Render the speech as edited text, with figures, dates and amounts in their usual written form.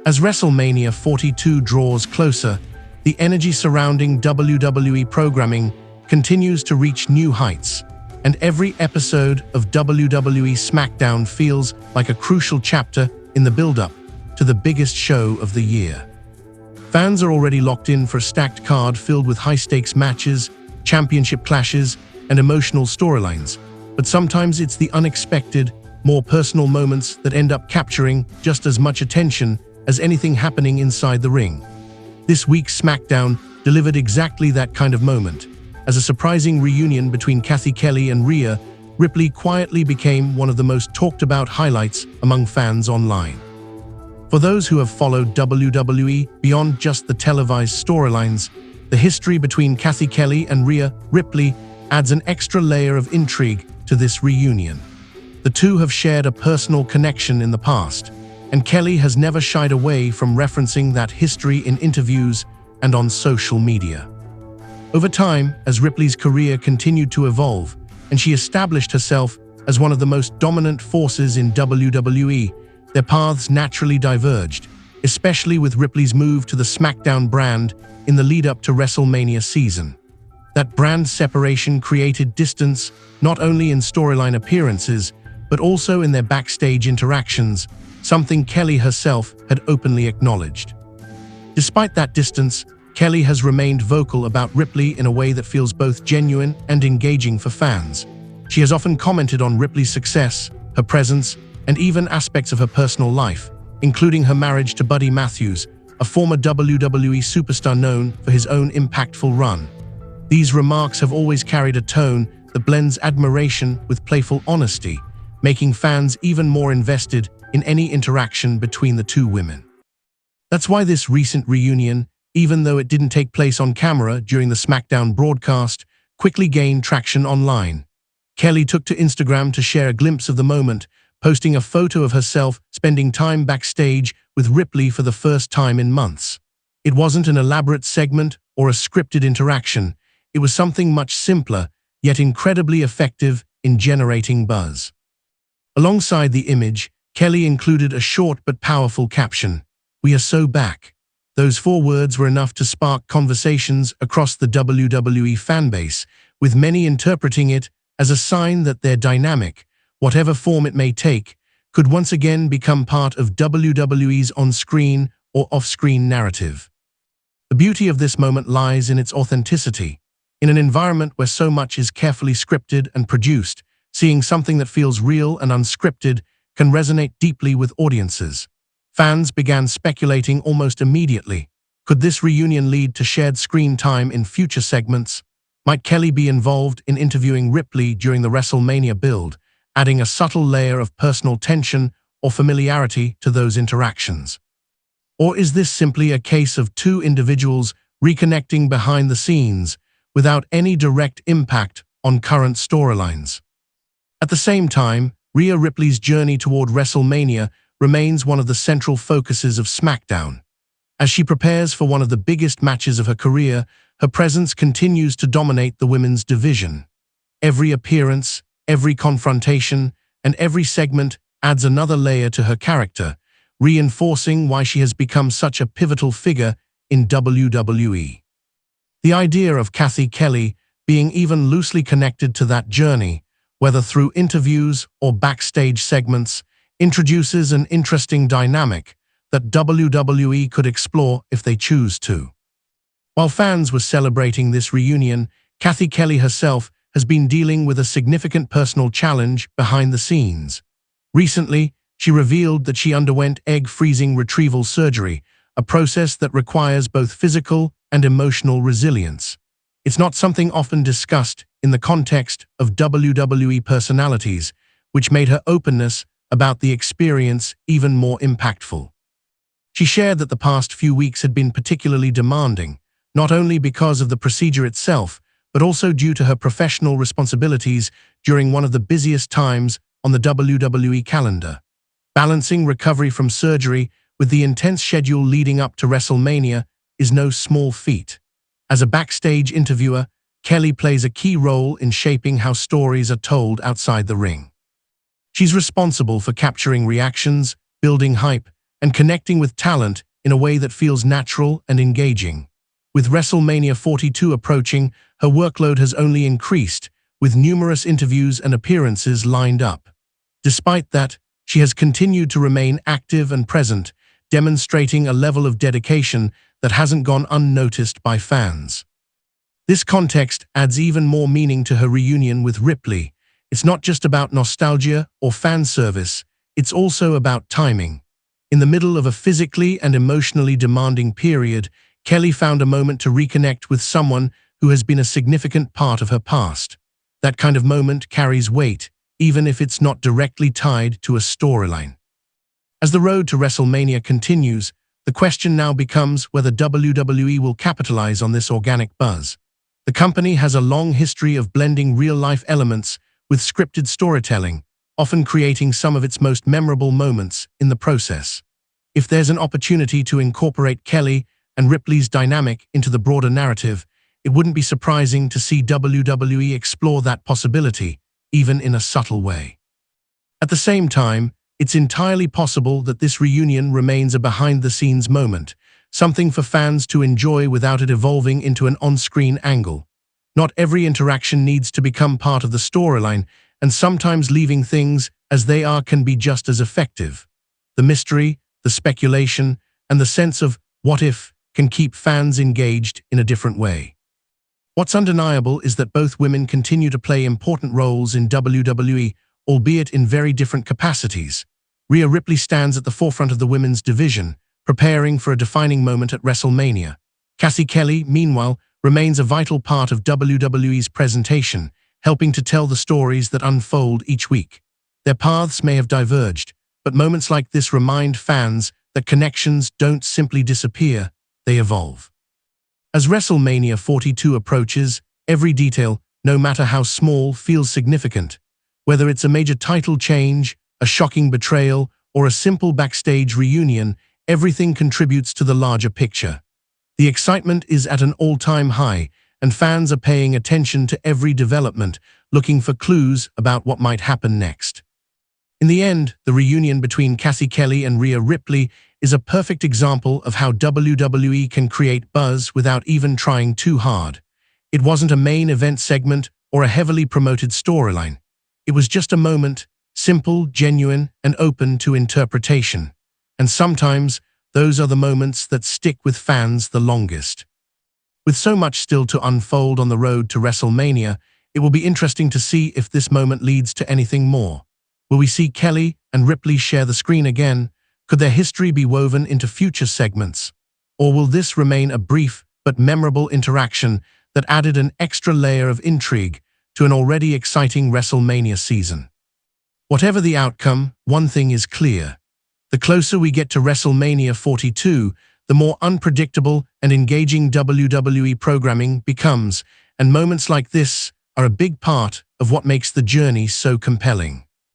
As WrestleMania 42 draws closer, the energy surrounding WWE programming continues to reach new heights, and every episode of WWE SmackDown feels like a crucial chapter in the build-up to the biggest show of the year. Fans are already locked in for a stacked card filled with high-stakes matches, championship clashes, and emotional storylines, but sometimes it's the unexpected, more personal moments that end up capturing just as much attention as anything happening inside the ring. This week's SmackDown delivered exactly that kind of moment, as a surprising reunion between Cathy Kelley and Rhea Ripley quietly became one of the most talked-about highlights among fans online. For those who have followed WWE beyond just the televised storylines, the history between Cathy Kelley and Rhea Ripley adds an extra layer of intrigue to this reunion. The two have shared a personal connection in the past, and Kelley has never shied away from referencing that history in interviews and on social media. Over time, as Ripley's career continued to evolve, and she established herself as one of the most dominant forces in WWE, their paths naturally diverged, especially with Ripley's move to the SmackDown brand in the lead-up to WrestleMania season. That brand separation created distance not only in storyline appearances, but also in their backstage interactions, something Kelley herself had openly acknowledged. Despite that distance, Kelley has remained vocal about Ripley in a way that feels both genuine and engaging for fans. She has often commented on Ripley's success, her presence, and even aspects of her personal life, including her marriage to Buddy Matthews, a former WWE superstar known for his own impactful run. These remarks have always carried a tone that blends admiration with playful honesty, making fans even more invested in any interaction between the two women. That's why this recent reunion, even though it didn't take place on camera during the SmackDown broadcast, quickly gained traction online. Kelley took to Instagram to share a glimpse of the moment, posting a photo of herself spending time backstage with Ripley for the first time in months. It wasn't an elaborate segment or a scripted interaction. It was something much simpler, yet incredibly effective in generating buzz. Alongside the image, Kelley included a short but powerful caption, "We are so back." Those 4 words were enough to spark conversations across the WWE fanbase, with many interpreting it as a sign that their dynamic, whatever form it may take, could once again become part of WWE's on-screen or off-screen narrative. The beauty of this moment lies in its authenticity. In an environment where so much is carefully scripted and produced, seeing something that feels real and unscripted can resonate deeply with audiences. Fans began speculating almost immediately. Could this reunion lead to shared screen time in future segments? Might Kelley be involved in interviewing Ripley during the WrestleMania build, adding a subtle layer of personal tension or familiarity to those interactions? Or is this simply a case of two individuals reconnecting behind the scenes without any direct impact on current storylines? At the same time, Rhea Ripley's journey toward WrestleMania remains one of the central focuses of SmackDown. As she prepares for one of the biggest matches of her career, her presence continues to dominate the women's division. Every appearance, every confrontation, and every segment adds another layer to her character, reinforcing why she has become such a pivotal figure in WWE. The idea of Cathy Kelley being even loosely connected to that journey, whether through interviews or backstage segments, introduces an interesting dynamic that WWE could explore if they choose to. While fans were celebrating this reunion, Cathy Kelley herself has been dealing with a significant personal challenge behind the scenes. Recently, she revealed that she underwent egg freezing retrieval surgery, a process that requires both physical and emotional resilience. It's not something often discussed in the context of WWE personalities, which made her openness about the experience even more impactful. She shared that the past few weeks had been particularly demanding, not only because of the procedure itself, but also due to her professional responsibilities during one of the busiest times on the WWE calendar. Balancing recovery from surgery with the intense schedule leading up to WrestleMania is no small feat. As a backstage interviewer, Kelley plays a key role in shaping how stories are told outside the ring. She's responsible for capturing reactions, building hype, and connecting with talent in a way that feels natural and engaging. With WrestleMania 42 approaching, her workload has only increased, with numerous interviews and appearances lined up. Despite that, she has continued to remain active and present, demonstrating a level of dedication that hasn't gone unnoticed by fans. This context adds even more meaning to her reunion with Ripley. It's not just about nostalgia or fan service, it's also about timing. In the middle of a physically and emotionally demanding period, Kelley found a moment to reconnect with someone who has been a significant part of her past. That kind of moment carries weight, even if it's not directly tied to a storyline. As the road to WrestleMania continues, the question now becomes whether WWE will capitalize on this organic buzz. The company has a long history of blending real-life elements with scripted storytelling, often creating some of its most memorable moments in the process. If there's an opportunity to incorporate Kelley and Ripley's dynamic into the broader narrative, it wouldn't be surprising to see WWE explore that possibility, even in a subtle way. At the same time, it's entirely possible that this reunion remains a behind-the-scenes moment, something for fans to enjoy without it evolving into an on-screen angle. Not every interaction needs to become part of the storyline, and sometimes leaving things as they are can be just as effective. The mystery, the speculation, and the sense of what if can keep fans engaged in a different way. What's undeniable is that both women continue to play important roles in WWE, albeit in very different capacities. Rhea Ripley stands at the forefront of the women's division, preparing for a defining moment at WrestleMania. Cathy Kelley, meanwhile, remains a vital part of WWE's presentation, helping to tell the stories that unfold each week. Their paths may have diverged, but moments like this remind fans that connections don't simply disappear, they evolve. As WrestleMania 42 approaches, every detail, no matter how small, feels significant. Whether it's a major title change, a shocking betrayal, or a simple backstage reunion, everything contributes to the larger picture. The excitement is at an all-time high, and fans are paying attention to every development, looking for clues about what might happen next. In the end, the reunion between Cathy Kelley and Rhea Ripley is a perfect example of how WWE can create buzz without even trying too hard. It wasn't a main event segment or a heavily promoted storyline. It was just a moment, simple, genuine, and open to interpretation. And sometimes, those are the moments that stick with fans the longest. With so much still to unfold on the road to WrestleMania, it will be interesting to see if this moment leads to anything more. Will we see Kelley and Ripley share the screen again? Could their history be woven into future segments? Or will this remain a brief but memorable interaction that added an extra layer of intrigue to an already exciting WrestleMania season? Whatever the outcome, one thing is clear. The closer we get to WrestleMania 42, the more unpredictable and engaging WWE programming becomes, and moments like this are a big part of what makes the journey so compelling.